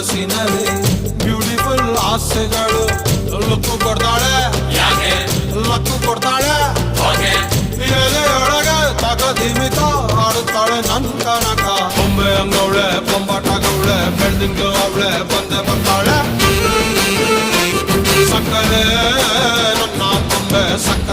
ಮನಸ್ಸಿನಲ್ಲಿ ಬ್ಯೂಟಿಫುಲ್ ಆಸೆಗಳು ಲಕ್ಕು ಕೊಡ್ತಾಳೆ ಯಾಕೆ ಲಕ್ಕು ಕೊಡ್ತಾಳೆ ಹೋಗೆ ಎದೆಯೊಳಗೆ ತಗದಿಮಿತ ಆಡುತ್ತಾಳೆ ನನ್ ಕನಕ ಬೊಂಬೆ ಅಂಗವಳೆ ಬೊಂಬಾಟಗವಳೆ ಬೆಳ್ದಿಂಗ್ಳು ಅವಳೆ ಬಂದೆ ಬರ್ತಾಳೆ ಸಕ್ಕರೆ ನನ್ನ ಬೊಂಬೆ ಸಕ್ಕ